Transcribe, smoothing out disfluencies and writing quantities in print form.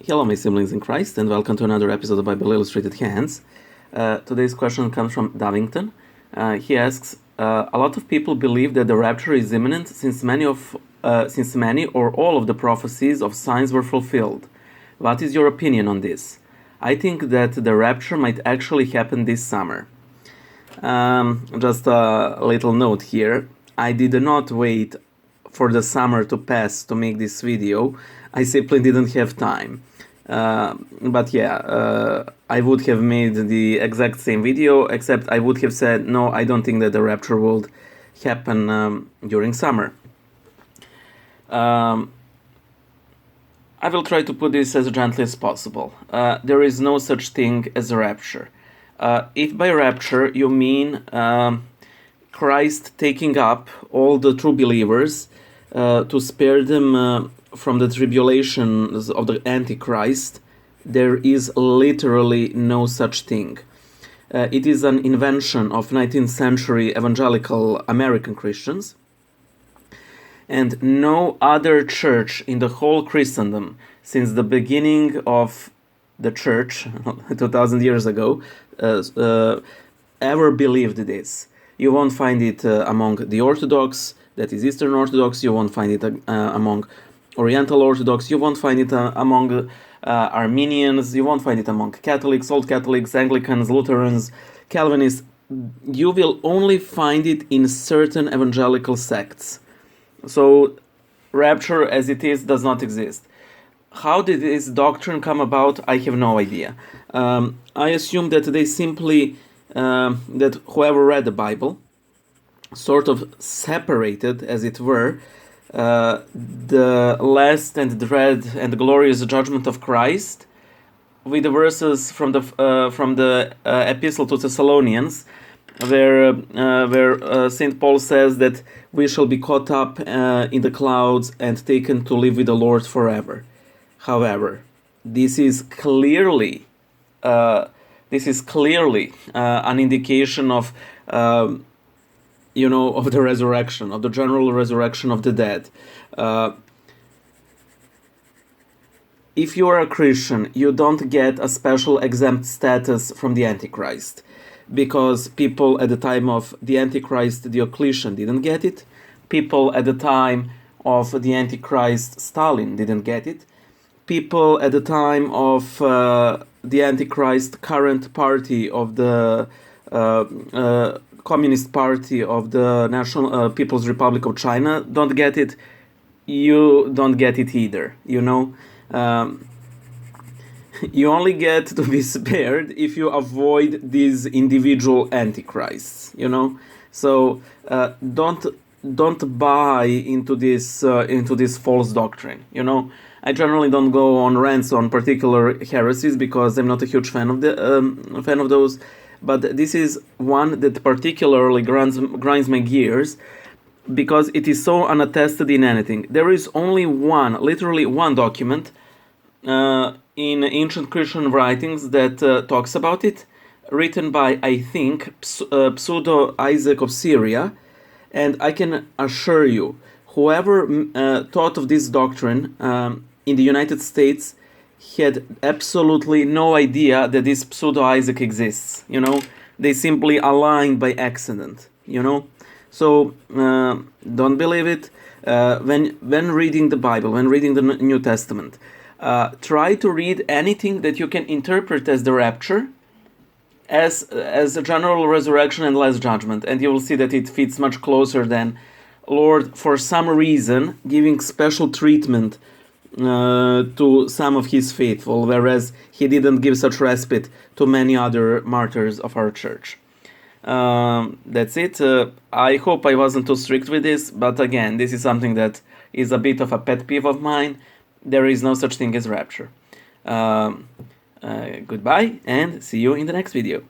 Hello, my siblings in Christ, and welcome to another episode of Bible Illustrated Hands. Today's question comes from Davington. He asks, a lot of people believe that the rapture is imminent since many or all of the prophecies of signs were fulfilled. What is your opinion on this? I think that the rapture might actually happen this summer. Just a little note here. I did not wait for the summer to pass to make this video. I simply didn't have time. But yeah, I would have made the exact same video, except I would have said, no, I don't think that the rapture will happen during summer. I will try to put this as gently as possible. There is no such thing as a rapture. If by rapture you mean Christ taking up all the true believers to spare them from the tribulations of the Antichrist, there is literally no such thing. It is an invention of 19th century evangelical American Christians, and no other church in the whole Christendom since the beginning of the church 2000 years ago ever believed this. You won't find it among the Orthodox, that is Eastern Orthodox. You won't find it among Oriental Orthodox. You won't find it among Armenians. You won't find it among Catholics, Old Catholics, Anglicans, Lutherans, Calvinists. You will only find it in certain evangelical sects. So rapture as it is does not exist. How did this doctrine come about? I have no idea. I assume that they simply, that whoever read the Bible sort of separated, as it were, the last and dread and glorious judgment of Christ with the verses from the Epistle to Thessalonians, where Saint Paul says that we shall be caught up in the clouds and taken to live with the Lord forever. However, this is clearly an indication of of the resurrection, of the general resurrection of the dead. If you are a Christian, you don't get a special exempt status from the Antichrist, because people at the time of the Antichrist Diocletian didn't get it. People at the time of the Antichrist Stalin didn't get it. People at the time of the Antichrist current party of the Communist Party of the National People's Republic of China don't get it. You don't get it either, you only get to be spared if you avoid these individual antichrists, So don't buy into this false doctrine, I generally don't go on rants on particular heresies because I'm not a huge fan of those. But this is one that particularly grinds my gears because it is so unattested in anything. There is only literally one document in ancient Christian writings that talks about it, written by, I think, Pseudo Isaac of Syria. And I can assure you, whoever thought of this doctrine in the United States had absolutely no idea that this Pseudo Isaac exists. They simply aligned by accident. So don't believe it. When reading the Bible, when reading the New Testament, try to read anything that you can interpret as the rapture, as a general resurrection and last judgment, and you will see that it fits much closer than Lord, for some reason, giving special treatment to some of his faithful, whereas he didn't give such respite to many other martyrs of our church. That's it. I hope I wasn't too strict with this, but again, this is something that is a bit of a pet peeve of mine. There is no such thing as rapture. Goodbye, and see you in the next video.